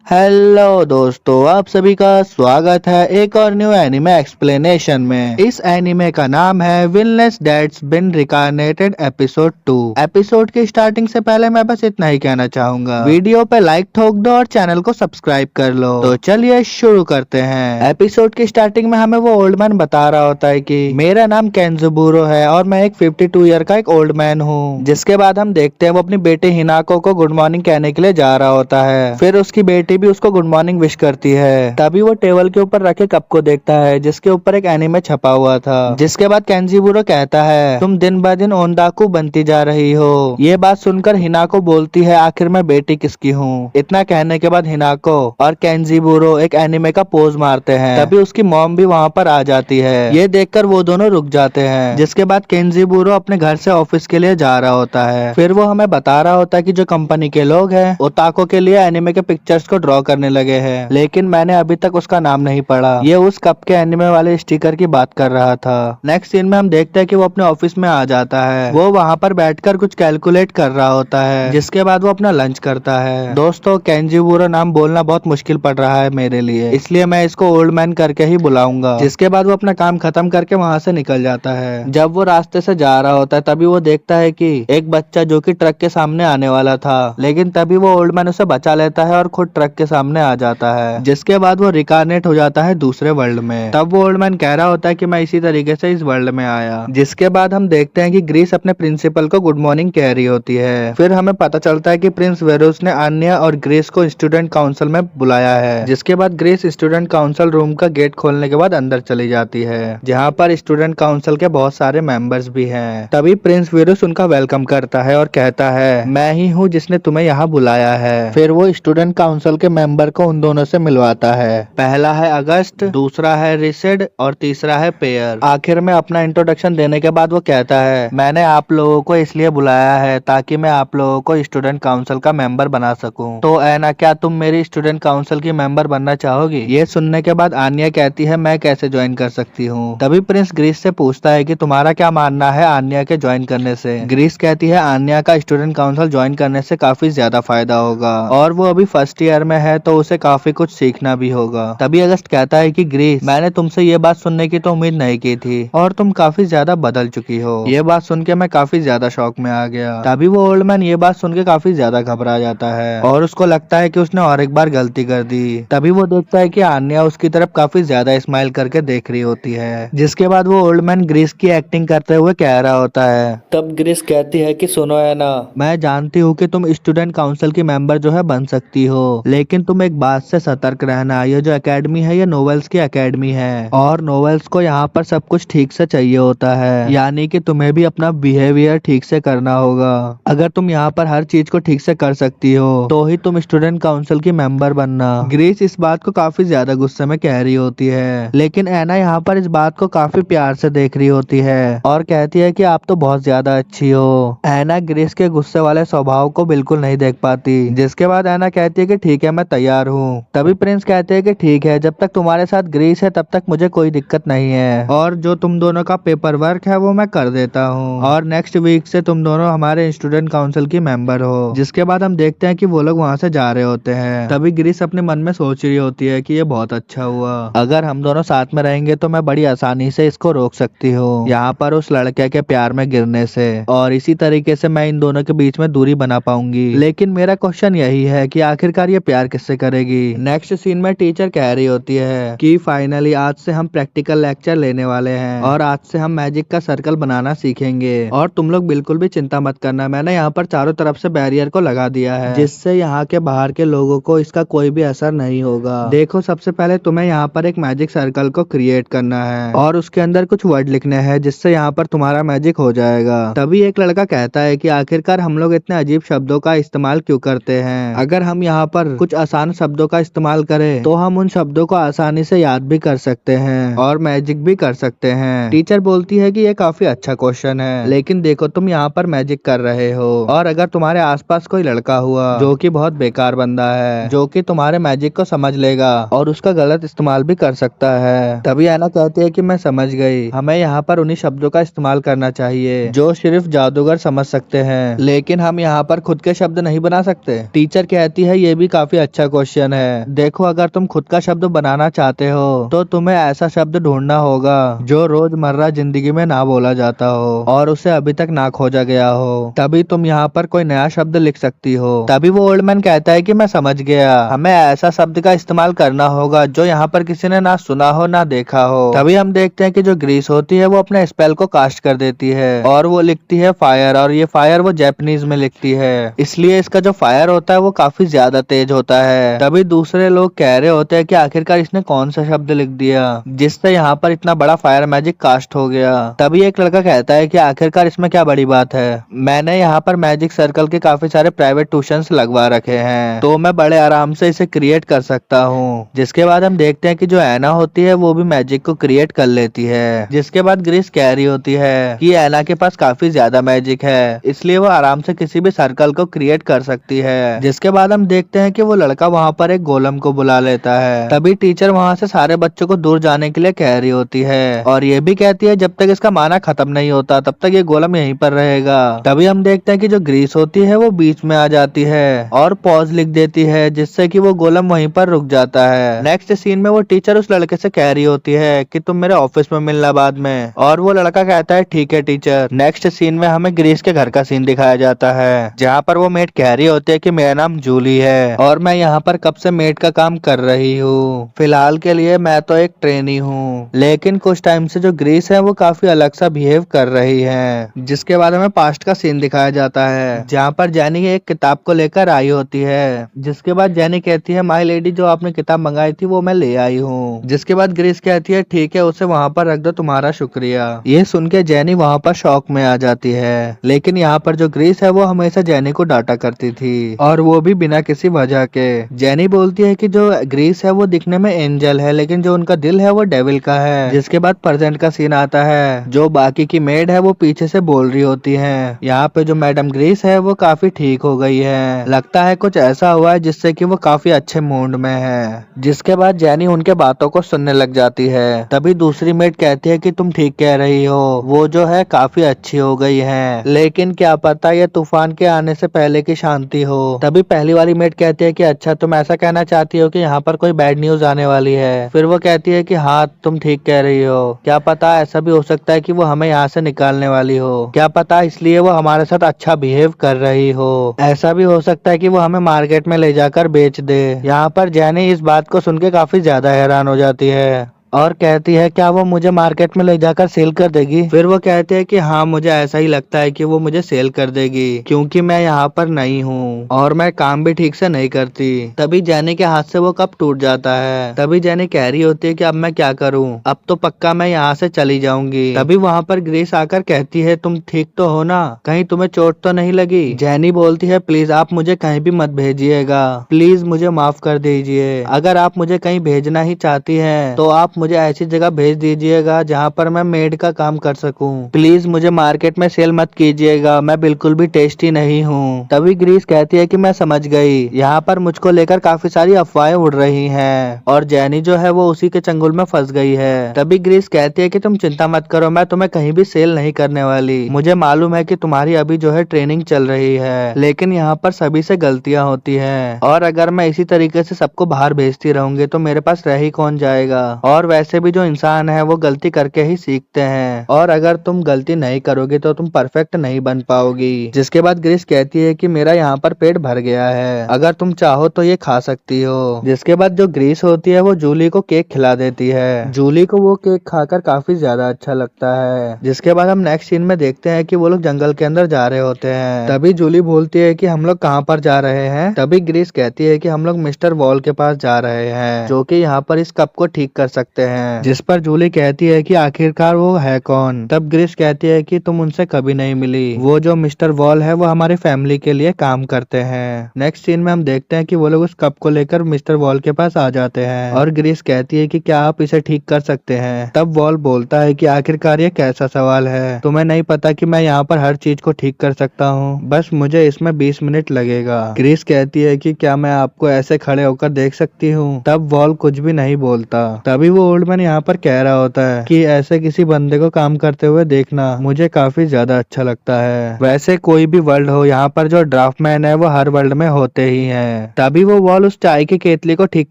Hello दोस्तों, आप सभी का स्वागत है एक और न्यू एनिमे एक्सप्लेनेशन में। इस एनिमे का नाम है villainess that's been reincarnated episode 2। Episode की स्टार्टिंग से पहले मैं बस इतना ही कहना चाहूंगा, वीडियो पे लाइक ठोक दो और चैनल को सब्सक्राइब कर लो। तो चलिए शुरू करते हैं। एपिसोड की स्टार्टिंग में हमें वो ओल्ड मैन बता रहा होता है कि मेरा नाम केंजुबुरो है और मैं एक 52 ईयर का एक ओल्ड मैन हूँ। जिसके बाद हम देखते हैं वो अपनी बेटी हिनाको को गुड मॉर्निंग कहने के लिए जा रहा होता है। फिर उसकी बेटी भी उसको गुड मॉर्निंग विश करती है। तभी वो टेबल के ऊपर रखे कप को देखता है जिसके ऊपर एक एनीमे छपा हुआ था। जिसके बाद केंजिबुरो कहता है तुम दिन ब दिन ओंडाकू बनती जा रही हो। ये बात सुनकर हिनाको बोलती है आखिर मैं बेटी किसकी हूँ। इतना कहने के बाद हिनाको और केंजिबुरो एक एनीमे का पोज मारते हैं। तभी उसकी मॉम भी वहाँ पर आ जाती है। ये देखकर वो दोनों रुक जाते हैं। जिसके बाद केंजिबुरो अपने घर से ऑफिस के लिए जा रहा होता है। फिर वो हमें बता रहा होता है कि जो कंपनी के लोग हैं ओताको के लिए एनीमे के पिक्चर्स को ड्रॉ करने लगे हैं, लेकिन मैंने अभी तक उसका नाम नहीं पढ़ा। ये उस कप के एनिमे वाले स्टिकर की बात कर रहा था। नेक्स्ट सीन में हम देखते हैं कि वो अपने ऑफिस में आ जाता है। वो वहाँ पर बैठकर कुछ कैलकुलेट कर रहा होता है। जिसके बाद वो अपना लंच करता है। दोस्तों, केंजिबुरो नाम बोलना बहुत मुश्किल पड़ रहा है मेरे लिए, इसलिए मैं इसको ओल्ड मैन करके ही बुलाऊंगा। जिसके बाद वो अपना काम खत्म करके वहाँ से निकल जाता है। जब वो रास्ते से जा रहा होता है तभी वो देखता है कि एक बच्चा जो कि ट्रक के सामने आने वाला था, लेकिन तभी वो ओल्ड मैन उसे बचा लेता है और खुद ट्रक के सामने आ जाता है। जिसके बाद वो रिकार्नेट हो जाता है दूसरे वर्ल्ड में। तब वो ओल्ड मैन कह रहा होता है कि मैं इसी तरीके से इस वर्ल्ड में आया। जिसके बाद हम देखते हैं कि ग्रीस अपने प्रिंसिपल को गुड मॉर्निंग कह रही होती है। फिर हमें पता चलता है कि प्रिंस वेरोस ने आन्या और ग्रीस को स्टूडेंट काउंसिल में बुलाया है। जिसके बाद ग्रीस स्टूडेंट काउंसिल रूम का गेट खोलने के बाद अंदर चली जाती है, जहाँ पर स्टूडेंट काउंसिल के बहुत सारे मेंबर्स भी हैं। तभी प्रिंस वेरोस उनका वेलकम करता है और कहता है मैं ही हूँ जिसने तुम्हें यहाँ बुलाया है। फिर वो स्टूडेंट काउंसिल के मेंबर को उन दोनों से मिलवाता है। पहला है अगस्त, दूसरा है रिसेड और तीसरा है पेयर। आखिर में अपना इंट्रोडक्शन देने के बाद वो कहता है मैंने आप लोगों को इसलिए बुलाया है ताकि मैं आप लोगों को स्टूडेंट काउंसिल का मेंबर बना सकूं। तो ऐना, क्या तुम मेरी स्टूडेंट काउंसिल की मेंबर बनना चाहोगी? ये सुनने के बाद आन्या कहती है मैं कैसे ज्वाइन कर सकती हूँ। तभी प्रिंस ग्रीस से पूछता है कि तुम्हारा क्या मानना है आन्या के ज्वाइन करने से। ग्रीस कहती है आन्या का स्टूडेंट काउंसिल ज्वाइन करने से काफी ज्यादा फायदा होगा और वो अभी फर्स्ट ईयर में है तो उसे काफी कुछ सीखना भी होगा। तभी अगस्त कहता है कि ग्रीस, मैंने तुमसे ये बात सुनने की तो उम्मीद नहीं की थी और तुम काफी ज्यादा बदल चुकी हो। ये बात सुन के मैं काफी ज्यादा शॉक में आ गया। तभी वो ओल्ड मैन ये बात सुन के काफी ज्यादा घबरा जाता है और उसको लगता है कि उसने और एक बार गलती कर दी। तभी वो देखता है कि आन्या उसकी तरफ काफी ज्यादा स्माइल करके देख रही होती है। जिसके बाद वो ओल्ड मैन ग्रीस की एक्टिंग करते हुए कह रहा होता है। तब ग्रीस कहती है कि सुनो ऐना, मैं जानती हूँ कि तुम स्टूडेंट काउंसिल की मेंबर जो है बन सकती हो, लेकिन तुम एक बात से सतर्क रहना, ये जो एकेडमी है ये नोवेल्स की एकेडमी है और नोवेल्स को यहाँ पर सब कुछ ठीक से चाहिए होता है, यानी कि तुम्हें भी अपना बिहेवियर ठीक से करना होगा। अगर तुम यहाँ पर हर चीज को ठीक से कर सकती हो तो ही तुम स्टूडेंट काउंसिल की मेंबर बनना। ग्रीस इस बात को काफी ज्यादा गुस्से में कह रही होती है, लेकिन ऐना यहाँ पर इस बात को काफी प्यार से देख रही होती है और कहती है कि आप तो बहुत ज्यादा अच्छी हो। ऐना ग्रीस के गुस्से वाले स्वभाव को बिल्कुल नहीं देख पाती। जिसके बाद ऐना कहती है कि ठीक है मैं तैयार हूँ। तभी प्रिंस कहते हैं कि ठीक है, जब तक तुम्हारे साथ ग्रीस है तब तक मुझे कोई दिक्कत नहीं है और जो तुम दोनों का पेपर वर्क है वो मैं कर देता हूँ और नेक्स्ट वीक से तुम दोनों हमारे स्टूडेंट काउंसिल की मेंबर हो। जिसके बाद हम देखते हैं कि वो लोग वहाँ से जा रहे होते हैं। तभी ग्रीस अपने मन में सोच रही होती है कि ये बहुत अच्छा हुआ, अगर हम दोनों साथ में रहेंगे तो मैं बड़ी आसानी से इसको रोक सकती हूँ यहाँ पर उस लड़के के प्यार में गिरने से, और इसी तरीके से मैं इन दोनों के बीच में दूरी बना पाऊंगी। लेकिन मेरा क्वेश्चन यही है कि आखिरकार ये प्यार किससे करेगी। नेक्स्ट सीन में टीचर कह रही होती है कि फाइनली आज से हम प्रैक्टिकल लेक्चर लेने वाले हैं और आज से हम मैजिक का सर्कल बनाना सीखेंगे और तुम लोग बिल्कुल भी चिंता मत करना, मैंने यहाँ पर चारों तरफ से बैरियर को लगा दिया है जिससे यहाँ के बाहर के लोगों को इसका कोई भी असर नहीं होगा। देखो, सबसे पहले तुम्हें यहाँ पर एक मैजिक सर्कल को क्रिएट करना है और उसके अंदर कुछ वर्ड लिखने हैं जिससे यहाँ पर तुम्हारा मैजिक हो जाएगा। तभी एक लड़का कहता है कि आखिरकार हम लोग इतने अजीब शब्दों का इस्तेमाल क्यों करते हैं, अगर हम यहाँ पर कुछ आसान शब्दों का इस्तेमाल करें तो हम उन शब्दों को आसानी से याद भी कर सकते हैं और मैजिक भी कर सकते हैं। टीचर बोलती है कि ये काफी अच्छा क्वेश्चन है, लेकिन देखो तुम यहाँ पर मैजिक कर रहे हो और अगर तुम्हारे आसपास कोई लड़का हुआ जो कि बहुत बेकार बंदा है, जो कि तुम्हारे मैजिक को समझ लेगा और उसका गलत इस्तेमाल भी कर सकता है। तभी ऐना कहती है कि मैं समझ गई, हमें यहाँ पर उन्हीं शब्दों का इस्तेमाल करना चाहिए जो सिर्फ जादूगर समझ सकते हैं, लेकिन हम यहाँ पर खुद के शब्द नहीं बना सकते। टीचर कहती है ये भी काफी काफी अच्छा क्वेश्चन है। देखो, अगर तुम खुद का शब्द बनाना चाहते हो तो तुम्हें ऐसा शब्द ढूंढना होगा जो रोजमर्रा जिंदगी में ना बोला जाता हो और उसे अभी तक ना खोजा गया हो। तभी तुम यहाँ पर कोई नया शब्द लिख सकती हो। तभी वो ओल्ड मैन कहता है कि मैं समझ गया, हमें ऐसा शब्द का इस्तेमाल करना होगा जो यहाँ पर किसी ने ना सुना हो ना देखा हो। तभी हम देखते हैं कि जो ग्रीस होती है वो अपने स्पेल को कास्ट कर देती है और वो लिखती है फायर, और ये फायर वो जापानीज में लिखती है, इसलिए इसका जो फायर होता है वो काफी ज्यादा तेज होता है। तभी दूसरे लोग कह रहे होते हैं कि आखिरकार इसने कौन सा शब्द लिख दिया जिससे यहाँ पर इतना बड़ा फायर मैजिक कास्ट हो गया। तभी एक लड़का कहता है कि आखिरकार इसमें क्या बड़ी बात है, मैंने यहाँ पर मैजिक सर्कल के काफी सारे प्राइवेट ट्यूशंस लगवा रखे हैं तो मैं बड़े आराम से इसे क्रिएट कर सकता हूँ। जिसके बाद हम देखते हैं कि जो ऐना होती है वो भी मैजिक को क्रिएट कर लेती है। जिसके बाद ग्रीस कह रही होती है कि ऐना के पास काफी ज्यादा मैजिक है, इसलिए वो आराम से किसी भी सर्कल को क्रिएट कर सकती है। जिसके बाद हम देखते हैं कि वो लड़का वहाँ पर एक गोलम को बुला लेता है। तभी टीचर वहाँ से सारे बच्चों को दूर जाने के लिए कह रही होती है और ये भी कहती है जब तक इसका माना खत्म नहीं होता तब तक ये गोलम यहीं पर रहेगा। तभी हम देखते हैं कि जो ग्रीस होती है वो बीच में आ जाती है और पॉज लिख देती है जिससे कि वो गोलम वहीं पर रुक जाता है। नेक्स्ट सीन में वो टीचर उस लड़के से कह रही होती है कि तुम मेरे ऑफिस में मिलना बाद में, और वो लड़का कहता है ठीक है टीचर। नेक्स्ट सीन में हमें ग्रीस के घर का सीन दिखाया जाता है जहाँ पर वो मेड कह रही होती है कि मेरा नाम जूली है और मैं यहाँ पर कब से मेड का काम कर रही हूँ। फिलहाल के लिए मैं तो एक ट्रेनी हूँ, लेकिन कुछ टाइम से जो ग्रीस है वो काफी अलग सा बिहेव कर रही है। जिसके बाद हमें पास्ट का सीन दिखाया जाता है जहाँ पर जैनी एक किताब को लेकर आई होती है। जिसके बाद जैनी कहती है माय लेडी जो आपने किताब मंगाई थी वो मैं ले आई हूँ। जिसके बाद ग्रीस कहती है ठीक है उसे वहाँ पर रख दो, तुम्हारा शुक्रिया। ये सुन के जैनी वहाँ पर शॉक में आ जाती है, लेकिन यहाँ पर जो ग्रीस है वो हमेशा जैनी को डांटा करती थी और वो भी बिना किसी वजह के। जैनी बोलती है कि जो ग्रीस है वो दिखने में एंजल है लेकिन जो उनका दिल है वो डेविल का है। जिसके बाद प्रेजेंट का सीन आता है, जो बाकी की मेड है वो पीछे से बोल रही होती है यहाँ पे जो मैडम ग्रीस है वो काफी ठीक हो गई है, लगता है कुछ ऐसा हुआ है जिससे कि वो काफी अच्छे मूड में है। जिसके बाद जैनी उनके बातों को सुनने लग जाती है। तभी दूसरी मेड कहती है कि तुम ठीक कह रही हो, वो जो है काफी अच्छी हो गई है, लेकिन क्या पता ये तूफान के आने से पहले की शांति हो। तभी पहली वाली मेड कहती है कि अच्छा तुम ऐसा कहना चाहती हो कि यहाँ पर कोई बैड न्यूज आने वाली है। फिर वो कहती है कि हाँ तुम ठीक कह रही हो, क्या पता ऐसा भी हो सकता है कि वो हमें यहाँ से निकालने वाली हो, क्या पता इसलिए वो हमारे साथ अच्छा बिहेव कर रही हो, ऐसा भी हो सकता है कि वो हमें मार्केट में ले जाकर बेच दे। यहाँ पर जैनी इस बात को सुन के काफी ज्यादा हैरान हो जाती है और कहती है क्या वो मुझे मार्केट में ले जाकर सेल कर देगी। फिर वो कहते हैं कि हाँ मुझे ऐसा ही लगता है कि वो मुझे सेल कर देगी क्योंकि मैं यहाँ पर नई हूँ और मैं काम भी ठीक से नहीं करती। तभी जैनी के हाथ से वो कप टूट जाता है। तभी जैनी कह रही होती है कि अब मैं क्या करूँ, अब तो पक्का मैं यहाँ से चली जाऊंगी। तभी वहाँ पर ग्रेस आकर कहती है तुम ठीक तो हो ना, कहीं तुम्हें चोट तो नहीं लगी। जैनी बोलती है प्लीज आप मुझे कहीं भी मत भेजिएगा, प्लीज मुझे माफ कर दीजिए। अगर आप मुझे कहीं भेजना ही चाहती है तो आप मुझे ऐसी जगह भेज दीजिएगा जहाँ पर मैं मेड का काम कर सकूं। प्लीज मुझे मार्केट में सेल मत कीजिएगा, मैं बिल्कुल भी टेस्टी नहीं हूँ। तभी ग्रीस कहती है कि मैं समझ गई, यहाँ पर मुझको लेकर काफी सारी अफवाहें उड़ रही हैं और जैनी जो है वो उसी के चंगुल में फंस गई है। तभी ग्रीस कहती है कि तुम चिंता मत करो, मैं तुम्हें कहीं भी सेल नहीं करने वाली। मुझे मालूम है कि तुम्हारी अभी जो है ट्रेनिंग चल रही है, लेकिन यहाँ पर सभी से गलतियाँ होती है और अगर मैं इसी तरीके से सबको बाहर भेजती रहूंगी तो मेरे पास रह ही कौन जाएगा। और वैसे भी जो इंसान है वो गलती करके ही सीखते हैं और अगर तुम गलती नहीं करोगे तो तुम परफेक्ट नहीं बन पाओगी। जिसके बाद ग्रीस कहती है कि मेरा यहाँ पर पेट भर गया है, अगर तुम चाहो तो ये खा सकती हो। जिसके बाद जो ग्रीस होती है वो जूली को केक खिला देती है। जूली को वो केक खाकर काफी ज्यादा अच्छा लगता है। जिसके बाद हम नेक्स्ट सीन में देखते हैं कि वो लोग जंगल के अंदर जा रहे होते हैं। तभी जूली बोलती है कि हम लोग कहाँ पर जा रहे हैं। तभी ग्रीस कहती है कि हम लोग मिस्टर वॉल के पास जा रहे हैं जो कि यहाँ पर इस कप को ठीक कर सकते हैं। जिस पर जूली कहती है कि आखिरकार वो है कौन। तब ग्रीस कहती है कि तुम उनसे कभी नहीं मिली, वो जो मिस्टर वॉल है वो हमारी फैमिली के लिए काम करते हैं। नेक्स्ट सीन में हम देखते हैं कि वो लोग उस कप को लेकर मिस्टर वॉल के पास आ जाते हैं और ग्रीस कहती है कि क्या आप इसे ठीक कर सकते हैं। तब वॉल बोलता है कि आखिरकार ये कैसा सवाल है, तुम्हें नहीं पता कि मैं यहाँ पर हर चीज को ठीक कर सकता हूँ, बस मुझे इसमें 20 मिनट लगेगा। ग्रीस कहती है कि क्या मैं आपको ऐसे खड़े होकर देख सकती हूँ। तब वॉल कुछ भी नहीं बोलता। तभी वो वो ओल्ड मैन यहाँ पर कह रहा होता है कि ऐसे किसी बंदे को काम करते हुए देखना मुझे काफी ज्यादा अच्छा लगता है। वैसे कोई भी वर्ल्ड हो, यहाँ पर जो ड्राफ्टमैन है वो हर वर्ल्ड में होते ही हैं। तभी वो वॉल उस चाय की केतली को ठीक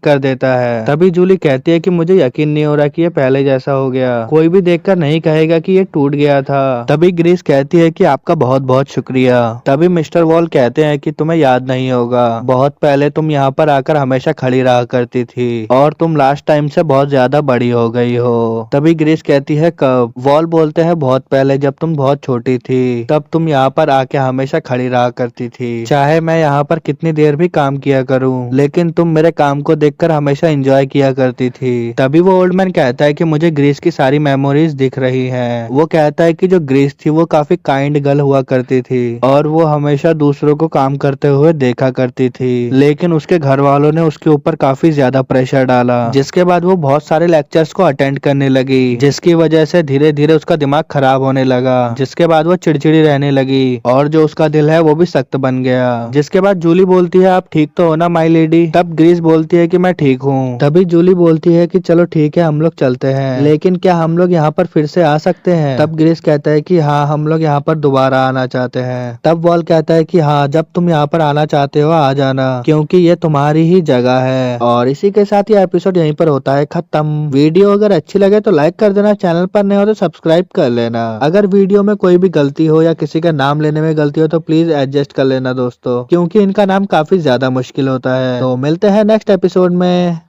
कर देता है। तभी जूली कहती है कि मुझे यकीन नहीं हो रहा कि ये पहले जैसा हो गया, कोई भी देखकर नहीं कहेगा कि ये टूट गया था। तभी ग्रीस कहती है कि आपका बहुत बहुत शुक्रिया। तभी मिस्टर वॉल कहते हैं कि तुम्हें याद नहीं होगा, बहुत पहले तुम यहाँ पर आकर हमेशा खड़ी रहा करती थी और तुम लास्ट टाइम से बहुत ज्यादा बड़ी हो गई हो। तभी ग्रीस कहती है कब? वॉल बोलते हैं बहुत पहले, जब तुम बहुत छोटी थी तब तुम यहाँ पर आके हमेशा खड़ी रहा करती थी। चाहे मैं यहाँ पर कितनी देर भी काम किया करूँ, लेकिन तुम मेरे काम को देखकर हमेशा एंजॉय किया करती थी। तभी वो ओल्ड मैन कहता है कि मुझे ग्रीस की सारी मेमोरीज दिख रही हैं। वो कहता है कि जो ग्रीस थी वो काफी काइंड गर्ल हुआ करती थी और वो हमेशा दूसरों को काम करते हुए देखा करती थी, लेकिन उसके घर वालों ने उसके ऊपर काफी ज्यादा प्रेशर डाला, जिसके बाद वो बहुत सारे लेक्चर्स को अटेंड करने लगी, जिसकी वजह से धीरे धीरे उसका दिमाग खराब होने लगा, जिसके बाद वो चिड़चिड़ी रहने लगी और जो उसका दिल है वो भी सख्त बन गया। जिसके बाद जूली बोलती है आप ठीक तो हो ना माई लेडी? तब ग्रीस बोलती है कि मैं ठीक हूँ। तभी जूली बोलती है कि चलो ठीक है हम लोग चलते हैं, लेकिन क्या हम लोग यहाँ पर फिर से आ सकते हैं? तब ग्रीस कहता है कि हाँ हम लोग यहाँ पर दोबारा आना चाहते हैं। तब वॉल कहता है कि हाँ जब तुम यहाँ पर आना चाहते हो आ जाना, क्योंकि ये तुम्हारी ही जगह है। और इसी के साथ ये एपिसोड यहीं पर होता है खत्म। वीडियो अगर अच्छी लगे तो लाइक कर देना, चैनल पर नए हो तो सब्सक्राइब कर लेना। अगर वीडियो में कोई भी गलती हो या किसी का नाम लेने में गलती हो तो प्लीज एडजस्ट कर लेना दोस्तों, क्योंकि इनका नाम काफी ज्यादा मुश्किल होता है। तो मिलते हैं नेक्स्ट एपिसोड में।